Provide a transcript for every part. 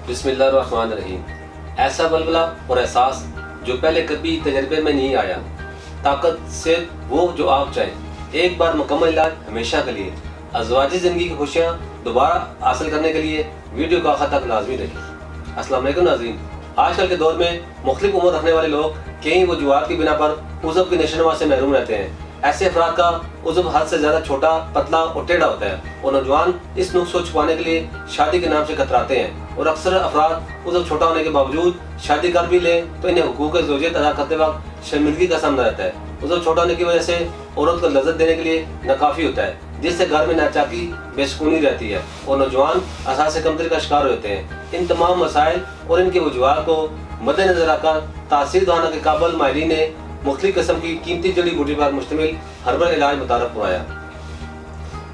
बिस्मिल्लाहिर्रहमानिर्रहीम। ऐसा बलबला और एहसास जो पहले कभी तजर्बे में नहीं आया। ताकत से वो जो आप चाहें, एक बार मुकम्मल इलाज हमेशा के लिए। अज़वाजी ज़िंदगी की खुशियाँ दोबारा हासिल करने के लिए वीडियो को आखिर तक लाजमी देखें। अस्सलाम वालेकुम नाज़रीन। आजकल के दौर में मुख्तलिफ उम्र रखने वाले लोग कहीं वजूहात की बिना पर उज़्व की नशोनुमा से महरूम रहते हैं। ऐसे अफराद का उज़्व हद से ज़्यादा छोटा, पतला और टेढ़ा होता है और नौजवान इस नुक्स को छुपाने के लिए शादी के नाम से कतराते हैं। और अक्सर अफराद उज़्व छोटा होने के बावजूद शादी कर भी लें तो इन्हें हुकूक ज़ौजियत अदा करते वक्त शर्मिंदगी का सामना रहता है। उज़्व छोटा होने की वजह से औरत को लज़्ज़त देने के लिए नाकाफ़ी होता है, जिससे घर में नाचाकी बेसुकूनी रहती है और नौजवान असासे कमतरी का शिकार होते हैं। इन तमाम मसाइल और इनके वजूहात को मद्देनजर रखकर तासीर दाना के काबिल माहिरीन ने मुख्तलिफ किस्म की कीमती जड़ी बूटी पर मुश्तमिल हर्बल इलाज मुतारफ करवाया,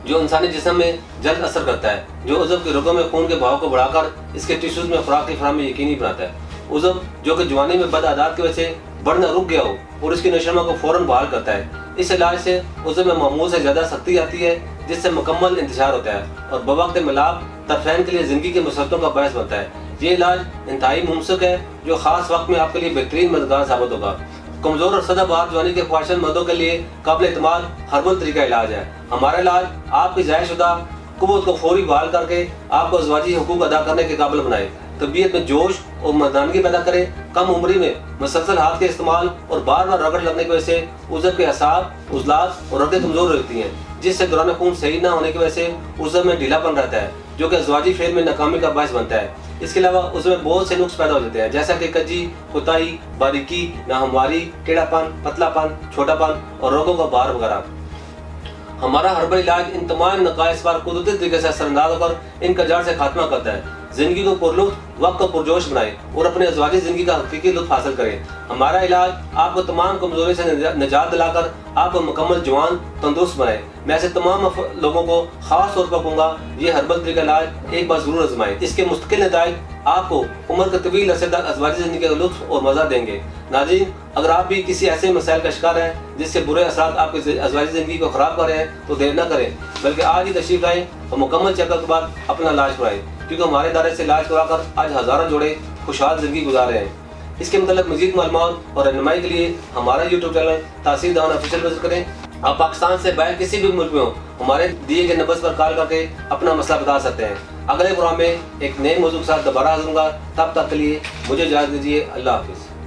जो इंसानी जिस्म में जल्द असर करता है, जो उज़्व के रगों में खून के बहाव को बढ़ाकर इसके टिश्यूज में खुराक की फराहमी यकीनी बनाता है। उज़्व जो कि जवानी में बद आदात की वजह से बढ़ना रुक गया हो और इसकी नशोनुमा को फौरन बहाल करता है। इस इलाज से उज़्व में मामूल से ज़्यादा सख्ती आती है, जिससे मुकम्मल इंतशार होता है और बवक्त मिलाप तरफैन के लिए ज़िंदगी के मुसरतों का बायस बनता है। ये इलाज इंतहाई मुमसिक है, जो ख़ास वक्त में आपके लिए बेहतरीन मददगार साबित होगा। कमज़ोर और सदाबहार जवानी के ख्वाहिशमंद मर्दों के लिए काबिल एतमाद हर्बल तरीका इलाज है। हमारा इलाज आपकी ज़ायशुदा कुव्वत को फौरी बहाल करके आपको अज़वाजी हुकूक अदा करने के काबिल बनाए, तबीयत में जोश और मर्दानगी पैदा करे। कम उम्री में मुसलसल हाथ के इस्तेमाल और बार बार रगड़ लगने की वजह से उज़्व के असाब, उज़लात और रगें कमज़ोर रहती हैं, जिससे दौरान खून सही न होने की वजह से उज़्व में ढीलापन रहता है, जो कि अज़वाजी फेल में नाकामी का बायस बनता है। इसके अलावा उसमें बहुत से नुक्स पैदा हो जाते हैं, जैसा कि कज्जी, कुताई, बारीकी, नाहमवारी, टेढ़ापन, पतलापन, छोटापन और रोगों का भार वगैरह। हमारा हर्बल इलाज इन तमाम नकाइस पर कुदरती तरीके से असरअंदाज होकर इनका जड़ से खात्मा करता है। जिंदगी को पुरलुत्फ, वक्त को पुरजोश बनाए और अपने अज़वाजी जिंदगी का हकीकी लुत्फ हासिल करें। हमारा इलाज आपको तमाम कमजोरी से निजात दिलाकर आपको मुकम्मल जवान तंदुरुस्त बनाए। मैं ऐसे तमाम लोगों को खास तौर पर कहूँगा, ये हर्बल तरीका इलाज एक बार जरूर आजमाएं। इसके मुस्तकिल नताइज आपको उम्र के तवील अरसे तक अज़वाजी जिंदगी का लुत्फ और मज़ा देंगे। नाज़रीन, अगर आप भी किसी ऐसे मसाइल का शिकार हैं जिससे बुरे असरात आपकी अज़वाजी जिंदगी को ख़राब कर रहे हैं, तो देर न करें, बल्कि आज ही तशरीफ लाएं और मुकम्मल चेकअप के बाद अपना इलाज कराएं, क्योंकि हमारे दायरे से इलाज कराकर आज हज़ारों जोड़े खुशहाल जिंदगी गुजार रहे हैं। इसके मतलब मज़ीद मालूमात और रहनुमाई के लिए हमारा यूट्यूब चैनल तासीर दाना ऑफिशियल विजिट करें। आप पाकिस्तान से बाहर किसी भी मुल्क में हो, हमारे दिए गए नंबर पर कॉल करके अपना मसला बता सकते हैं। अगले प्रोग्राम में एक नए मौजूद के साथ दोबारा हाजिर होऊंगा। तब तक के लिए मुझे इजाज़त दीजिए। अल्लाह हाफिज़।